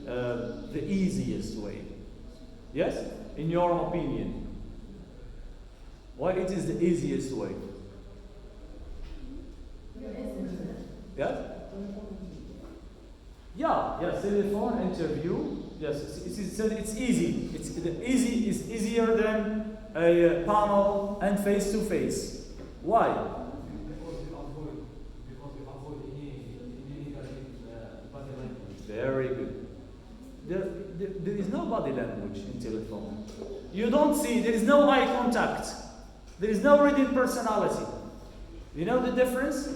the easiest way? Yes? In your opinion. Why it is the easiest way? Yes? Yeah, yes, telephone interview. Yes, it's easy. It's easier than a panel and face to face. Why? Because we avoid any body language. Very good. There is no body language in telephone. You don't see, there is no eye contact. There is no reading personality. You know the difference?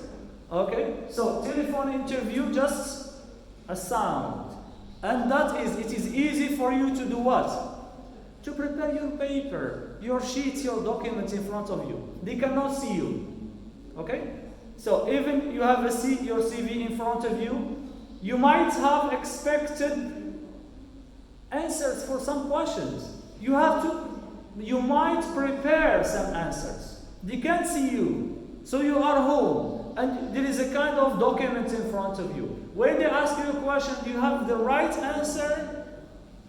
Okay? So telephone interview, just a sound. And it is easy for you to do what? To prepare your paper, your sheets, your documents in front of you. They cannot see you. Okay? So even you have your CV in front of you, you might have expected answers for some questions. You might prepare some answers. They can't see you. So you are home. And there is a kind of document in front of you. When they ask you a question, do you have the right answer?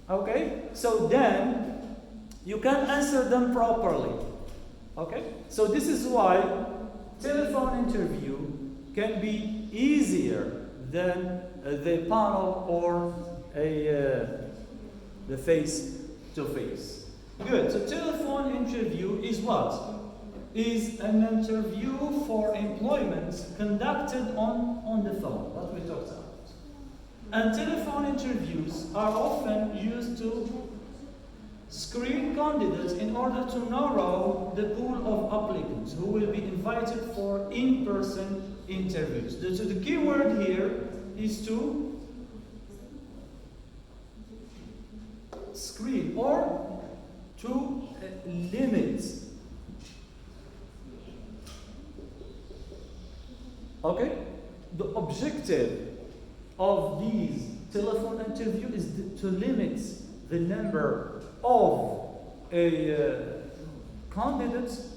Okay? So then, you can answer them properly. Okay? So this is why telephone interview can be easier than the panel or the face-to-face. Good. So telephone interview is what? Is an interview for employment conducted on the phone, what we talked about. And telephone interviews are often used to screen candidates in order to narrow the pool of applicants who will be invited for in-person interviews. So the key word here is to screen or to limit. Okay? The objective of these telephone interviews is to limit the number of candidates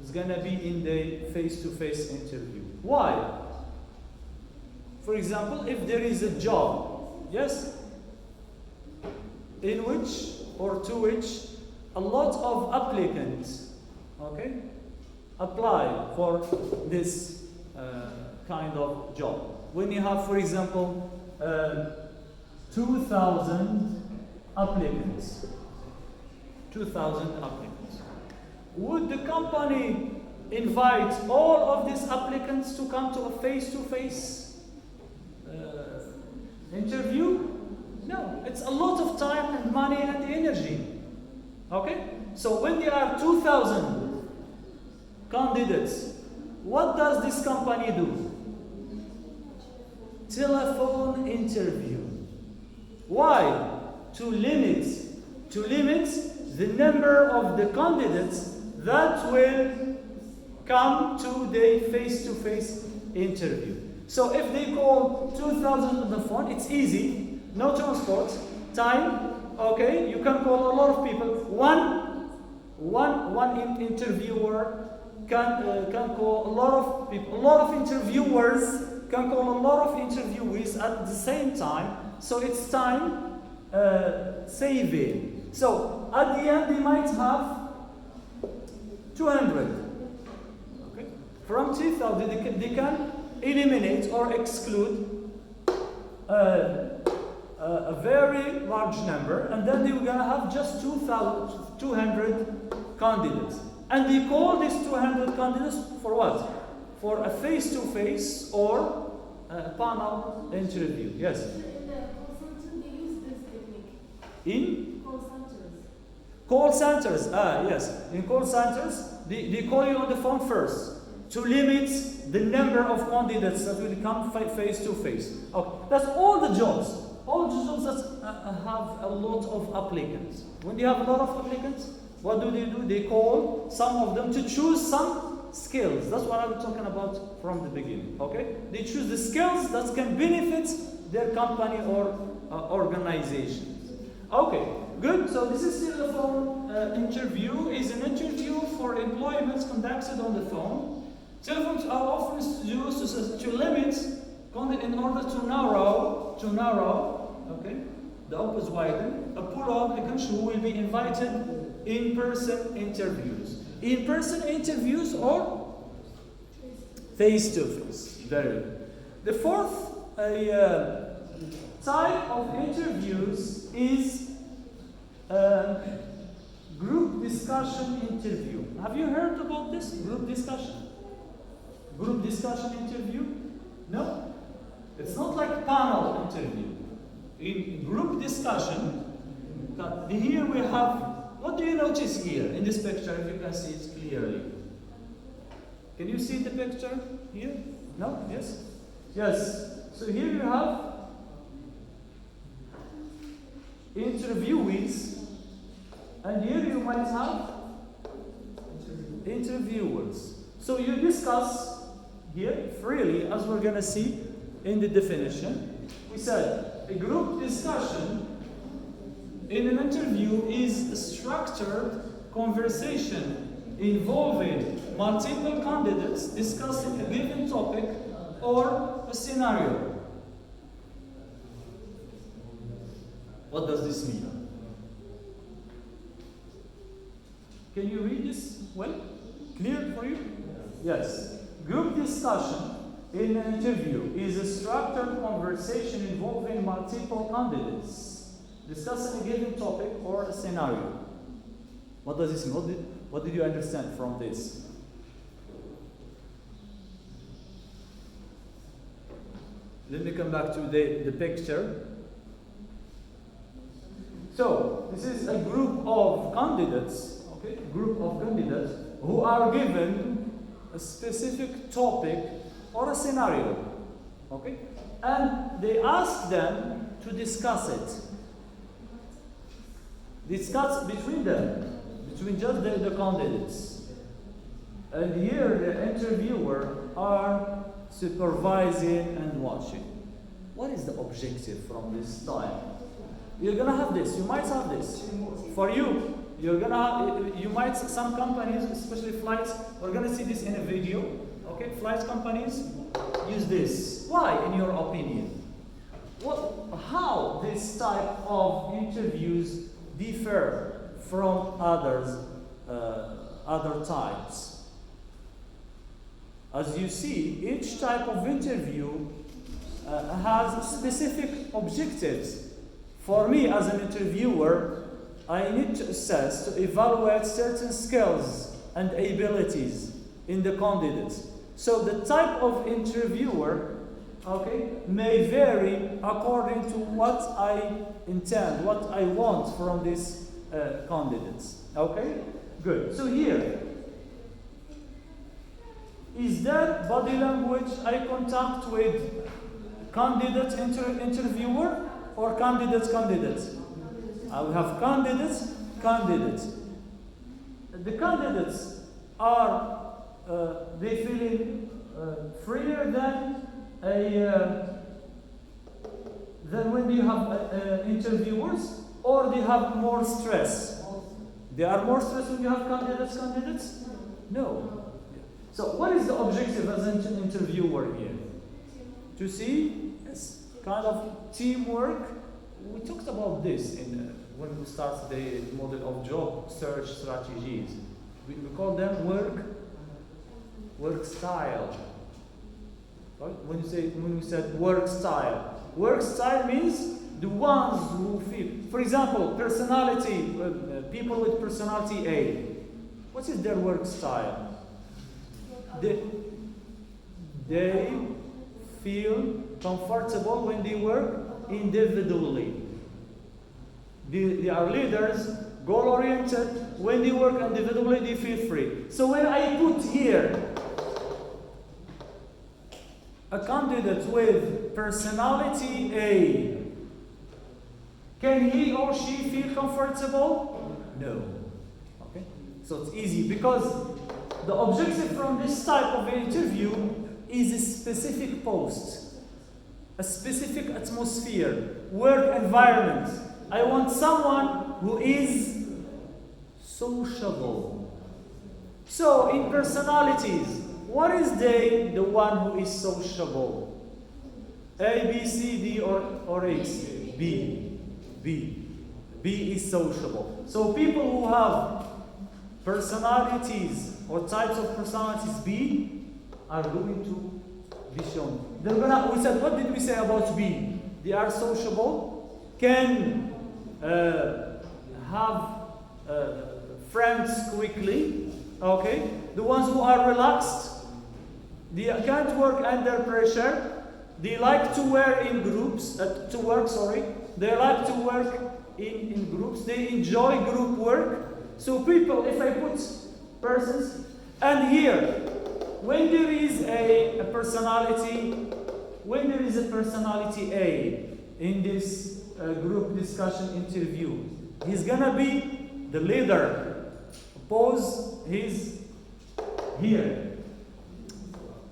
who's going to be in the face-to-face interview. Why? For example, if there is a job, yes, in which or to which a lot of applicants, okay, apply for this kind of job. When you have, for example, 2,000 applicants, would the company invite all of these applicants to come to a face-to-face interview? No, it's a lot of time and money and energy. Okay? So when there are 2,000 candidates, what does this company do? Telephone interview. Why? To limit the number of the candidates that will come to the face-to-face interview. So if they call 2,000 on the phone, it's easy, no transport, time, okay, you can call a lot of people. One interviewer can call a lot of people. A lot of interviewers can call a lot of interviewees at the same time. So it's time saving. So at the end, they might have 200. Okay. From 2,000, they can eliminate or exclude a very large number, and then they're going to have just 200 candidates. And they call these 200 candidates for what? For a face-to-face or a panel interview. Yes? In the call center, they use this technique. In Call centers. call centers, yes. In call centers, they call you on the phone first to limit the number of candidates that will come face-to-face. Okay. That's all the jobs. All the jobs that have a lot of applicants. When they have a lot of applicants, what do? They call some of them to choose some skills. That's what I was talking about from the beginning. Okay? They choose the skills that can benefit their company or organization. Okay, good. So this is telephone interview. Is an interview for employment conducted on the phone. Telephones are often used to limit in order to narrow, okay, the opens widen, a pool of applicants who will be invited in-person interviews. In-person interviews or face-to-face. Very good. The fourth type of interviews is group discussion interview. Have you heard about this? Group discussion? Group discussion interview? No? It's not like panel interview. In group discussion, here we have, what do you notice here in this picture, if you can see it clearly? Can you see the picture here? No? Yes? Yes. So here you have interviewees, and here you might have interviewers. So you discuss here freely, as we're going to see in the definition. We said a group discussion in an interview is a structured conversation involving multiple candidates discussing a given topic or a scenario. What does this mean? Can you read this well? Clear for you? Yes. Group discussion in an interview is a structured conversation involving multiple candidates discussing a given topic or a scenario. What does this mean? What did you understand from this? Let me come back to the picture. So, this is a group of candidates, okay? Group of candidates who are given a specific topic or a scenario, okay? And they ask them to discuss it. Discuss between them, between just the candidates. And here the interviewer are supervising and watching. What is the objective from this time? You're gonna have this, you might have this. For you, you're gonna have, you might, some companies, especially flights, we're gonna see this in a video, okay? Flight companies use this. Why, in your opinion? How this type of interviews differ from other types? As you see, each type of interview has specific objectives. For me, as an interviewer, I need to assess, to evaluate certain skills and abilities in the candidates. So the type of interviewer, okay, may vary according to what I intend, what I want from these candidates. Okay? Good. So here, is there body language, eye contact with candidate interviewer or candidates? I will have candidates. The candidates are they feeling freer than when you have interviewers, or they have more stress? They are more stressed when you have candidates? No. So what is the objective as an interviewer here? To see kind of teamwork. We talked about this when we started the model of job search strategies. We call them work style. Right? When we said work style means the ones who feel. For example, personality. People with personality A. What is their work style? They feel comfortable when they work individually. They are leaders, goal-oriented. When they work individually, they feel free. So when I put here a candidate with personality A, can he or she feel comfortable? No. Okay? So it's easy because the objective from this type of interview is a specific post, a specific atmosphere, work environment. I want someone who is sociable. So in personalities, what is the one who is sociable? A, B, C, D, or X? B. B is sociable. So people who have personalities or types of personalities B are going to be shown. We said, what did we say about B? They are sociable, can have friends quickly, okay? The ones who are relaxed, they can't work under pressure, they like to work in groups, they like to work in groups, they enjoy group work. So people, if I put persons, and here, when there is a personality A in this group discussion interview, he's gonna be the leader. Suppose he's here.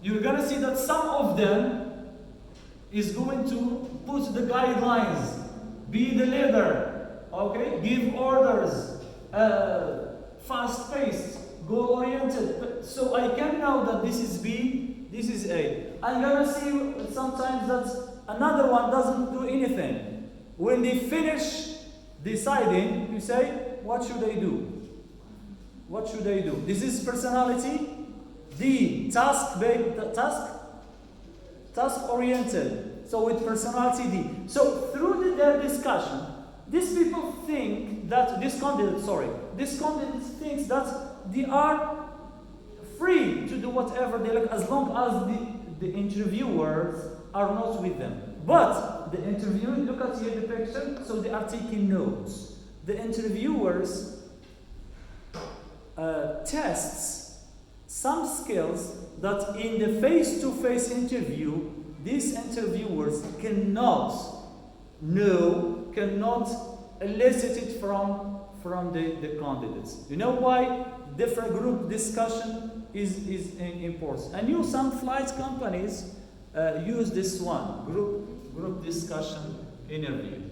You're gonna see that some of them is going to put the guidelines, be the leader, okay? Give orders, fast-paced, goal-oriented. So I can know that this is B, this is A. I'm gonna see sometimes that another one doesn't do anything. When they finish deciding, you say, what should I do? What should I do? This is personality. D, task-oriented. So with personality D. So through their discussion, these people think that this candidate thinks that they are free to do whatever they like as long as the interviewers are not with them. But the interviewer, look at here the picture, so they are taking notes. The interviewers tests some skills that in the face-to-face interview, these interviewers cannot elicit it from the candidates. You know why? Different group discussion is important. And some flight companies use this one, group discussion interview.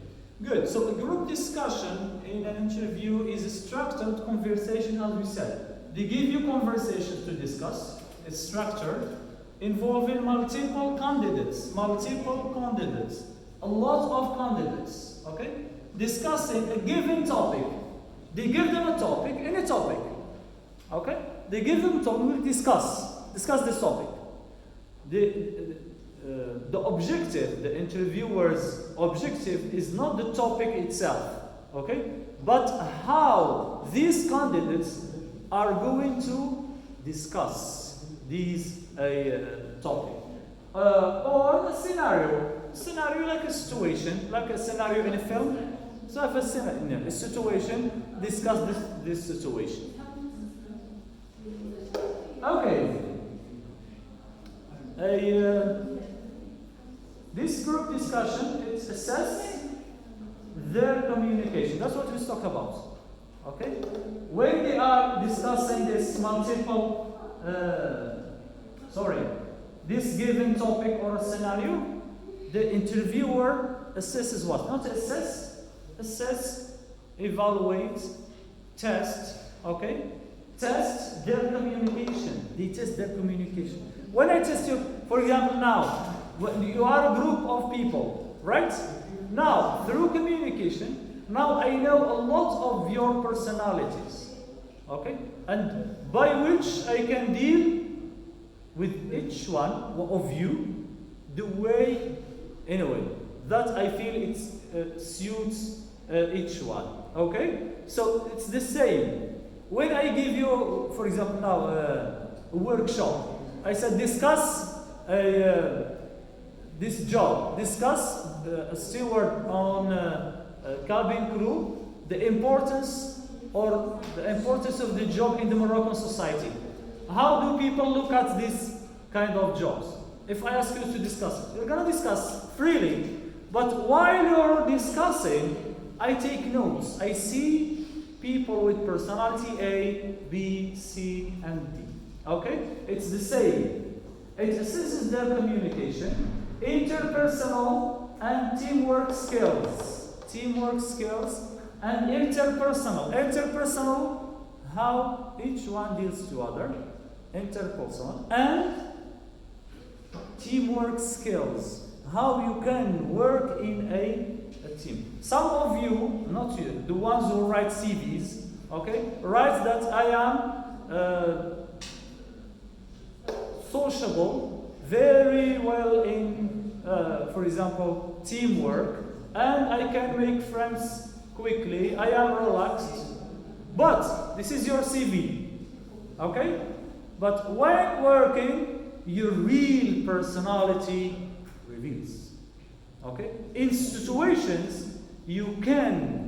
Good. So a group discussion in an interview is a structured conversation, as we said. They give you conversations to discuss. It's structured, involving multiple candidates, a lot of candidates, okay? Discussing a given topic. They give them a topic, any topic, okay? They give them a topic, we'll discuss this topic. The objective, the interviewer's objective is not the topic itself, okay? But how these candidates are going to discuss these topic. Or a scenario like a situation, like a scenario in a film. So if a situation, discuss this situation. Okay. This group discussion is assess their communication. That's what we talk about. Okay? When they are discussing this this given topic or a scenario, the interviewer assesses what? Not assess, evaluate, test, okay? Test their communication. They test their communication. When I test you, for example, now, when you are a group of people, right? Now, through communication, now I know a lot of your personalities, okay? And by which I can deal with each one of you the way, anyway, that I feel it suits each one, okay? So it's the same. When I give you, for example, now a workshop, I said discuss this job, discuss a steward on cabin crew, the importance of the job in the Moroccan society. How do people look at this kind of jobs? If I ask you to discuss it, you're going to discuss freely. But while you're discussing, I take notes. I see people with personality A, B, C, and D. Okay? It's the same. It assists their communication, interpersonal and teamwork skills. Teamwork skills and interpersonal. Interpersonal, how each one deals to other. Interpersonal. And teamwork skills, how you can work in a team. Some of you, not you, the ones who write CVs, okay, write that I am sociable, very well in, for example, teamwork, and I can make friends quickly, I am relaxed. But this is your CV, okay? But when working, your real personality reveals. Okay? In situations, you can